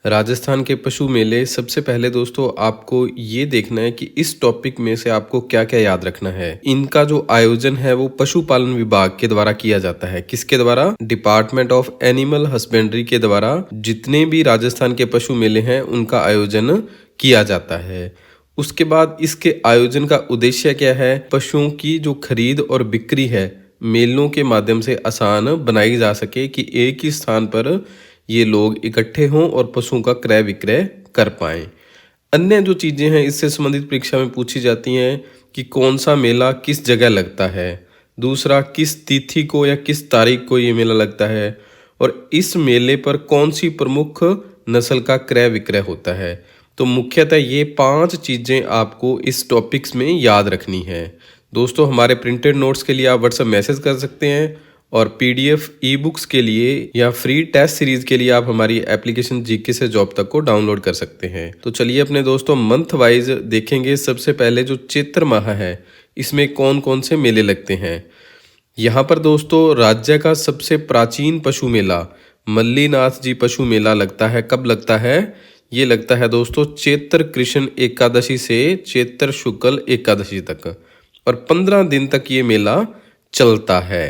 राजस्थान के पशु मेले सबसे पहले दोस्तों आपको ये देखना है कि इस टॉपिक में से आपको क्या क्या याद रखना है। इनका जो आयोजन है वो पशुपालन विभाग के द्वारा किया जाता है। किसके द्वारा? डिपार्टमेंट ऑफ एनिमल हस्बेंड्री के द्वारा जितने भी राजस्थान के पशु मेले हैं उनका आयोजन किया जाता है। उसके बाद इसके आयोजन का उद्देश्य क्या है? पशुओं की जो खरीद और बिक्री है मेलों के माध्यम से आसान बनाई जा सके कि एक ही स्थान पर ये लोग इकट्ठे हों और पशुओं का क्रय विक्रय कर पाएं। अन्य जो चीज़ें हैं इससे संबंधित परीक्षा में पूछी जाती हैं कि कौन सा मेला किस जगह लगता है, दूसरा किस तिथि को या किस तारीख को ये मेला लगता है, और इस मेले पर कौन सी प्रमुख नस्ल का क्रय विक्रय होता है। तो मुख्यतः ये 5 चीज़ें आपको इस टॉपिक्स में याद रखनी है। दोस्तों हमारे प्रिंटेड नोट्स के लिए आप व्हाट्सएप मैसेज कर सकते हैं और पीडीएफ ई बुक्स के लिए या फ्री टेस्ट सीरीज के लिए आप हमारी एप्लीकेशन जीके से जॉब तक को डाउनलोड कर सकते हैं। तो चलिए अपने दोस्तों मंथ वाइज देखेंगे। सबसे पहले जो चैत्र माह है इसमें कौन कौन से मेले लगते हैं। यहाँ पर दोस्तों राज्य का सबसे प्राचीन पशु मेला मल्लीनाथ जी पशु मेला लगता है। कब लगता है? ये लगता है दोस्तों चैत्र कृष्ण एकादशी से चैत्र शुक्ल एकादशी तक, और 15 दिन तक ये मेला चलता है।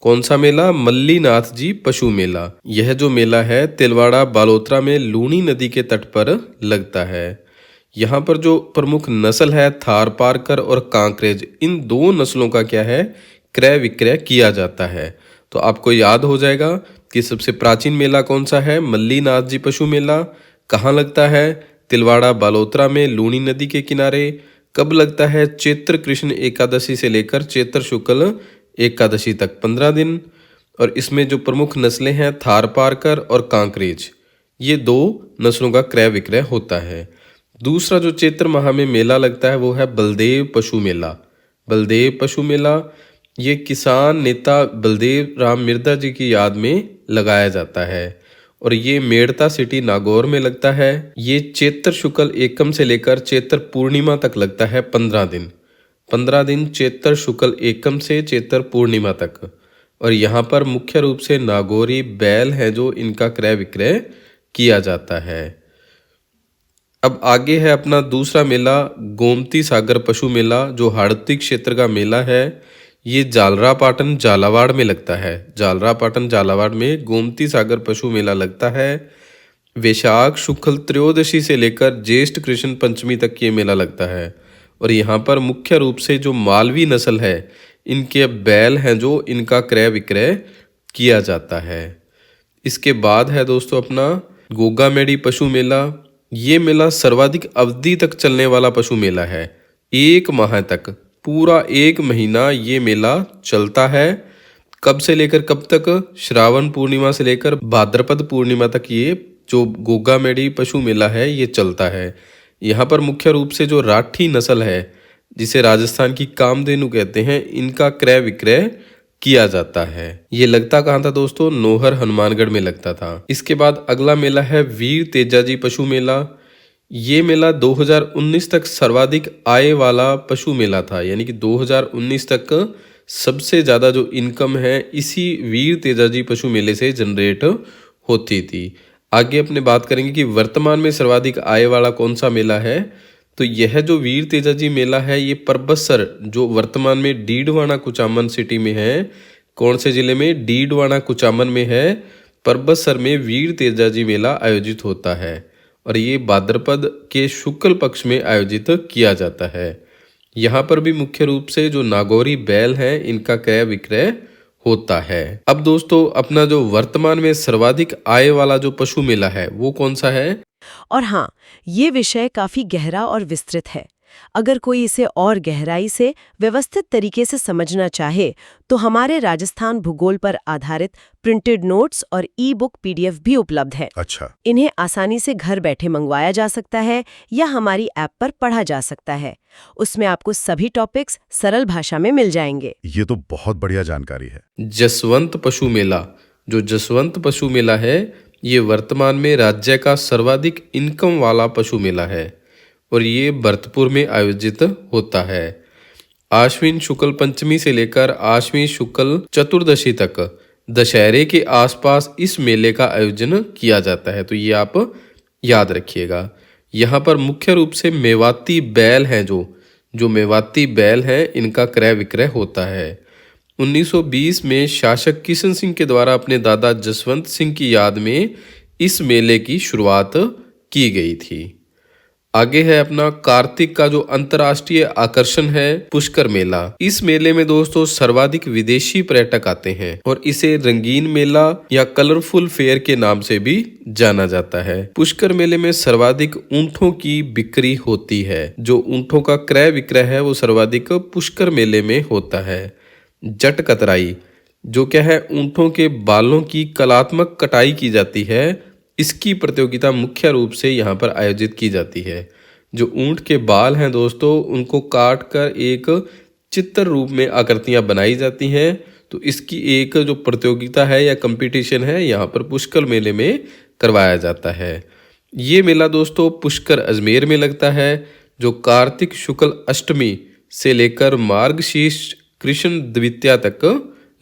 कौन सा मेला? मल्लीनाथ जी पशु मेला। यह जो मेला है तिलवाड़ा बालोतरा में लूनी नदी के तट पर लगता है। यहाँ पर जो प्रमुख नस्ल है थारपारकर और कांकरेज, इन 2 नस्लों का क्या है? क्रय विक्रय किया जाता है। तो आपको याद हो जाएगा कि सबसे प्राचीन मेला कौन सा है? मल्लीनाथ जी पशु मेला। कहाँ लगता है? तिलवाड़ा बालोतरा में लूनी नदी के किनारे। कब लगता है? चैत्र कृष्ण एकादशी से लेकर चैत्र शुक्ल एकादशी तक 15 दिन। और इसमें जो प्रमुख नस्लें हैं थारपारकर और कांकरेज, ये 2 नस्लों का क्रय विक्रय होता है। दूसरा जो चैत्र माह में मेला लगता है वो है बलदेव पशु मेला। बलदेव पशु मेला ये किसान नेता बलदेव राम मिर्दा जी की याद में लगाया जाता है और ये मेड़ता सिटी नागौर में लगता है। ये चैत्र शुक्ल एकम से लेकर चैत्र पूर्णिमा तक लगता है 15 दिन। 15 दिन चैत्र शुक्ल एकम से चैत्र पूर्णिमा तक। और यहाँ पर मुख्य रूप से नागौरी बैल है जो इनका क्रय विक्रय किया जाता है। अब आगे है अपना दूसरा मेला गोमती सागर पशु मेला, जो हाड़ौती क्षेत्र का मेला है। ये जालरापाटन झालावाड़ में लगता है। जालरापाटन झालावाड़ में गोमती सागर पशु मेला लगता है। वैशाख शुक्ल त्रयोदशी से लेकर ज्येष्ठ कृष्ण पंचमी तक ये मेला लगता है। और यहाँ पर मुख्य रूप से जो मालवी नस्ल है इनके बैल हैं जो इनका क्रय विक्रय किया जाता है। इसके बाद है दोस्तों अपना गोगामेडी पशु मेला। ये मेला सर्वाधिक अवधि तक चलने वाला पशु मेला है। 1 माह तक, पूरा 1 महीना ये मेला चलता है। कब से लेकर कब तक? श्रावण पूर्णिमा से लेकर भाद्रपद पूर्णिमा तक ये जो गोगामेडी पशु मेला है ये चलता है। यहाँ पर मुख्य रूप से जो राठी नस्ल है जिसे राजस्थान की कामधेनु कहते हैं, इनका क्रय विक्रय किया जाता है। ये लगता कहाँ था दोस्तों? नोहर हनुमानगढ़ में लगता था। इसके बाद अगला मेला है वीर तेजाजी पशु मेला। ये मेला 2019 तक सर्वाधिक आय वाला पशु मेला था, यानी कि 2019 तक सबसे ज़्यादा जो इनकम है इसी वीर तेजाजी पशु मेले से जनरेट होती थी। आगे अपने बात करेंगे कि वर्तमान में सर्वाधिक आय वाला कौन सा मेला है। तो यह जो वीर तेजाजी मेला है ये परबतसर, जो वर्तमान में डीडवाना कुचामन सिटी में है। कौन से जिले में? डीडवाना कुचामन में है। परबतसर में वीर तेजाजी मेला आयोजित होता है और ये भाद्रपद के शुक्ल पक्ष में आयोजित किया जाता है। यहाँ पर भी मुख्य रूप से जो नागौरी बैल हैं इनका क्रय विक्रय होता है। अब दोस्तों अपना जो वर्तमान में सर्वाधिक आय वाला जो पशु मेला है वो कौन सा है? और हाँ, ये विषय काफी गहरा और विस्तृत है। अगर कोई इसे और गहराई से व्यवस्थित तरीके से समझना चाहे तो हमारे राजस्थान भूगोल पर आधारित प्रिंटेड नोट्स और ई बुक पीडीएफ भी उपलब्ध है। अच्छा। इन्हें आसानी से घर बैठे मंगवाया जा सकता है या हमारी ऐप पर पढ़ा जा सकता है। उसमें आपको सभी टॉपिक्स सरल भाषा में मिल जाएंगे। ये तो बहुत बढ़िया जानकारी है। जसवंत पशु मेला, जो जसवंत पशु मेला है ये वर्तमान में राज्य का सर्वाधिक इनकम वाला पशु मेला है और ये भरतपुर में आयोजित होता है। आश्विन शुक्ल पंचमी से लेकर आश्विन शुक्ल चतुर्दशी तक दशहरे के आसपास इस मेले का आयोजन किया जाता है। तो ये आप याद रखिएगा। यहाँ पर मुख्य रूप से मेवाती बैल हैं, जो मेवाती बैल हैं इनका क्रय विक्रय होता है। 1920 में शासक किशन सिंह के द्वारा अपने दादा जसवंत सिंह की याद में इस मेले की शुरुआत की गई थी। आगे है अपना कार्तिक का जो अंतर्राष्ट्रीय आकर्षण है पुष्कर मेला। इस मेले में दोस्तों सर्वाधिक विदेशी पर्यटक आते हैं और इसे रंगीन मेला या कलरफुल फेयर के नाम से भी जाना जाता है। पुष्कर मेले में सर्वाधिक ऊंटों की बिक्री होती है। जो ऊंटों का क्रय विक्रय है वो सर्वाधिक पुष्कर मेले में होता है। जट कतराई जो क्या है, ऊंटों के बालों की कलात्मक कटाई की जाती है, इसकी प्रतियोगिता मुख्य रूप से यहाँ पर आयोजित की जाती है। जो ऊंट के बाल हैं दोस्तों उनको काट कर एक चित्र रूप में आकृतियां बनाई जाती हैं। तो इसकी एक जो प्रतियोगिता है या कंपटीशन है यहाँ पर पुष्कर मेले में करवाया जाता है। ये मेला दोस्तों पुष्कर अजमेर में लगता है, जो कार्तिक शुक्ल अष्टमी से लेकर मार्गशीर्ष कृष्ण द्वितीया तक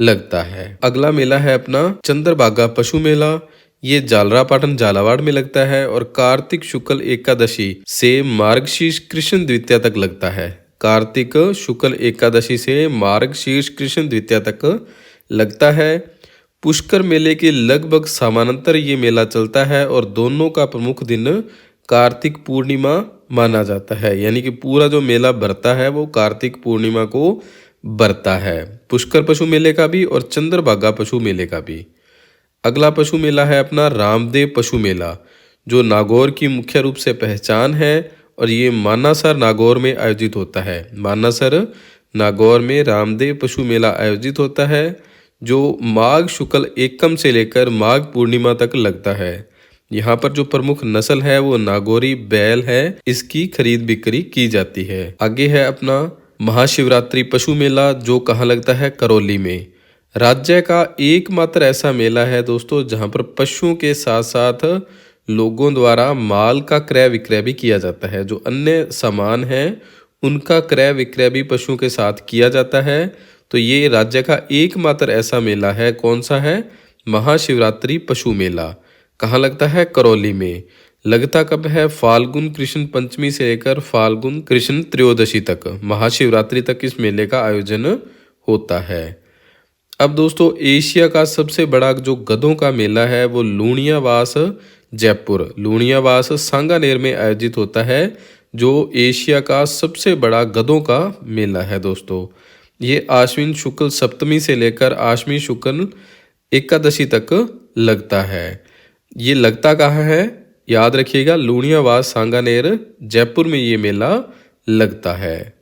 लगता है। अगला मेला है अपना चंद्रभागा पशु मेला। ये जालरापाटन झालावाड़ में लगता है और कार्तिक शुक्ल एकादशी से मार्गशीर्ष कृष्ण द्वितीया तक लगता है। कार्तिक शुक्ल एकादशी से मार्गशीर्ष कृष्ण द्वितीया तक लगता है। पुष्कर मेले के लगभग समानांतर ये मेला चलता है और दोनों का प्रमुख दिन कार्तिक पूर्णिमा माना जाता है, यानी कि पूरा जो मेला भरता है वो कार्तिक पूर्णिमा को भरता है, पुष्कर पशु मेले का भी और चंद्रभागा पशु मेले का भी। अगला पशु मेला है अपना रामदेव पशु मेला, जो नागौर की मुख्य रूप से पहचान है और ये मानासर नागौर में आयोजित होता है। मानासर नागौर में रामदेव पशु मेला आयोजित होता है, जो माघ शुक्ल एकम से लेकर माघ पूर्णिमा तक लगता है। यहाँ पर जो प्रमुख नस्ल है वो नागौरी बैल है, इसकी खरीद बिक्री की जाती है। आगे है अपना महाशिवरात्रि पशु मेला, जो कहाँ लगता है, करौली में। राज्य का एकमात्र ऐसा मेला है दोस्तों जहां पर पशुओं के साथ साथ लोगों द्वारा माल का क्रय विक्रय भी किया जाता है। जो अन्य सामान हैं उनका क्रय विक्रय भी पशुओं के साथ किया जाता है। तो ये राज्य का एकमात्र ऐसा मेला है। कौन सा है? महाशिवरात्रि पशु मेला। कहाँ लगता है? करौली में। लगता कब है? फाल्गुन कृष्ण पंचमी से लेकर फाल्गुन कृष्ण त्रयोदशी तक, महाशिवरात्रि तक इस मेले का आयोजन होता है। अब दोस्तों एशिया का सबसे बड़ा जो गधों का मेला है वो लूणियावास जयपुर, लूणियावास सांगानेर में आयोजित होता है, जो एशिया का सबसे बड़ा गधों का मेला है दोस्तों। ये आश्विन शुक्ल सप्तमी से लेकर आश्विन शुक्ल एकादशी तक लगता है। ये लगता कहाँ है? याद रखिएगा, लूणियावास सांगानेर जयपुर में ये मेला लगता है।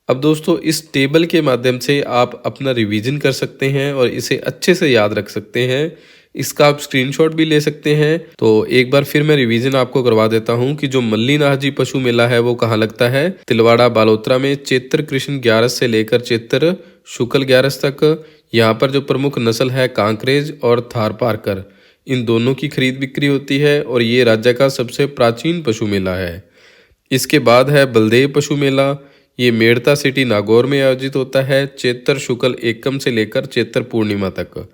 अब दोस्तों इस टेबल के माध्यम से आप अपना रिवीजन कर सकते हैं और इसे अच्छे से याद रख सकते हैं। इसका आप स्क्रीनशॉट भी ले सकते हैं। तो एक बार फिर मैं रिवीजन आपको करवा देता हूं कि जो मल्लीनाथ पशु मेला है वो कहाँ लगता है? तिलवाड़ा बालोतरा में, चैत्र कृष्ण 11 से लेकर चैत्र शुक्ल 11 तक। यहाँ पर जो प्रमुख नस्ल है कांकरेज और थारपारकर, इन दोनों की खरीद बिक्री होती है और ये राज्य का सबसे प्राचीन पशु मेला है। इसके बाद है बलदेव पशु मेला। ये मेड़ता सिटी नागौर में आयोजित होता है, चैत्र शुक्ल एकम से लेकर चैत्र पूर्णिमा तक।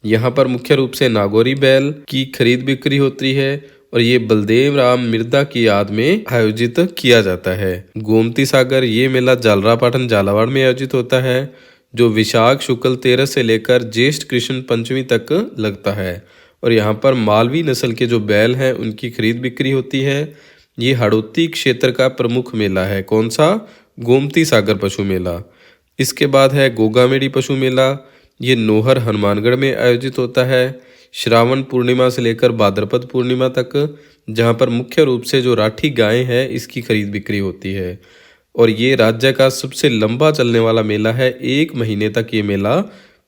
यहाँ पर मुख्य रूप से नागौरी बैल की खरीद बिक्री होती है और ये बलदेव राम मिर्दा की याद में आयोजित किया जाता है। गोमती सागर, ये मेला जालरापाटन झालावाड़ में आयोजित होता है, जो विशाख शुक्ल 13 से लेकर ज्येष्ठ कृष्ण पंचमी तक लगता है और यहाँ पर मालवी नस्ल के जो बैल हैं उनकी खरीद बिक्री होती है। ये हड़ौती क्षेत्र का प्रमुख मेला है। कौन सा? गोमती सागर पशु मेला। इसके बाद है गोगामेड़ी पशु मेला। ये नोहर हनुमानगढ़ में आयोजित होता है, श्रावण पूर्णिमा से लेकर भाद्रपद पूर्णिमा तक, जहां पर मुख्य रूप से जो राठी गायें हैं इसकी खरीद बिक्री होती है और ये राज्य का सबसे लंबा चलने वाला मेला है। 1 महीने तक ये मेला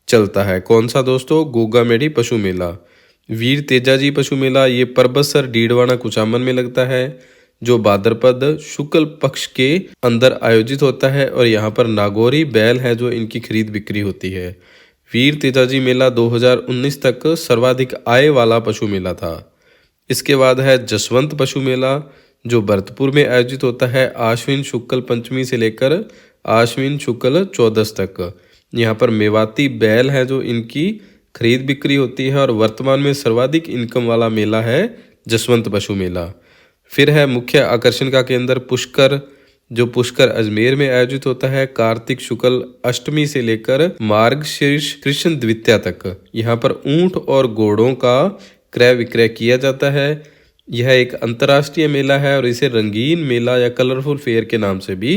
चलता है। कौन सा दोस्तों? गोगामेड़ी पशु मेला। वीर तेजाजी पशु मेला, ये परबतसर डीडवाना कुचामन में लगता है, जो भाद्रपद शुक्ल पक्ष के अंदर आयोजित होता है और यहाँ पर नागौरी बैल है जो इनकी खरीद बिक्री होती है। वीर तेजाजी मेला 2019 तक सर्वाधिक आय वाला पशु मेला था। इसके बाद है जसवंत पशु मेला, जो भरतपुर में आयोजित होता है, आश्विन शुक्ल पंचमी से लेकर आश्विन शुक्ल 14 तक। यहाँ पर मेवाती बैल है जो इनकी खरीद बिक्री होती है और वर्तमान में सर्वाधिक इनकम वाला मेला है जसवंत पशु मेला। फिर है मुख्य आकर्षण का केंद्र पुष्कर, जो पुष्कर अजमेर में आयोजित होता है कार्तिक शुक्ल अष्टमी से लेकर मार्गशीर्ष कृष्ण द्वितीया तक। यहाँ पर ऊंट और घोड़ों का क्रय विक्रय किया जाता है। यह एक अंतर्राष्ट्रीय मेला है और इसे रंगीन मेला या कलरफुल फेयर के नाम से भी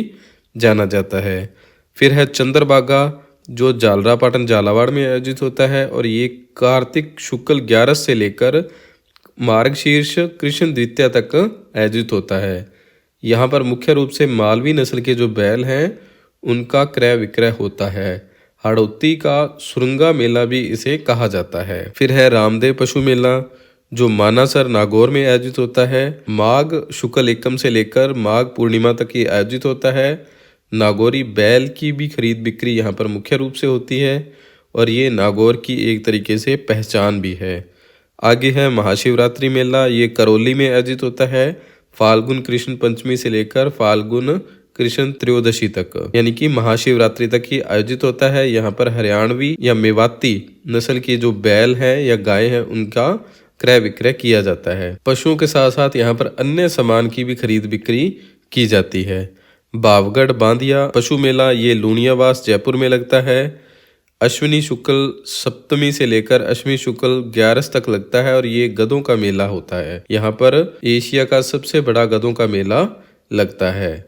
जाना जाता है। फिर है चंद्रभागा, जो झालरापाटन झालावाड़ में आयोजित होता है और ये कार्तिक शुक्ल 11 से लेकर मार्गशीर्ष कृष्ण द्वितीया तक आयोजित होता है। यहाँ पर मुख्य रूप से मालवी नस्ल के जो बैल हैं उनका क्रय विक्रय होता है। हाड़ौती का सुरंगा मेला भी इसे कहा जाता है। फिर है रामदेव पशु मेला, जो मानासर नागौर में आयोजित होता है। माघ शुक्ल एकम से लेकर माघ पूर्णिमा तक ये आयोजित होता है। नागौरी बैल की भी खरीद बिक्री यहाँ पर मुख्य रूप से होती है और ये नागौर की एक तरीके से पहचान भी है। आगे है महाशिवरात्रि मेला, ये करौली में आयोजित होता है फाल्गुन कृष्ण पंचमी से लेकर फाल्गुन कृष्ण त्रयोदशी तक, यानी कि महाशिवरात्रि तक ही आयोजित होता है। यहाँ पर हरियाणवी या मेवाती नस्ल की जो बैल है या गाय है उनका क्रय विक्रय किया जाता है। पशुओं के साथ साथ यहाँ पर अन्य सामान की भी खरीद बिक्री की जाती है। बावगढ़ बांदिया पशु मेला, ये लूणियावास जयपुर में लगता है। अश्विनी शुक्ल सप्तमी से लेकर अश्विनी शुक्ल 11 तक लगता है और ये गधों का मेला होता है। यहाँ पर एशिया का सबसे बड़ा गधों का मेला लगता है।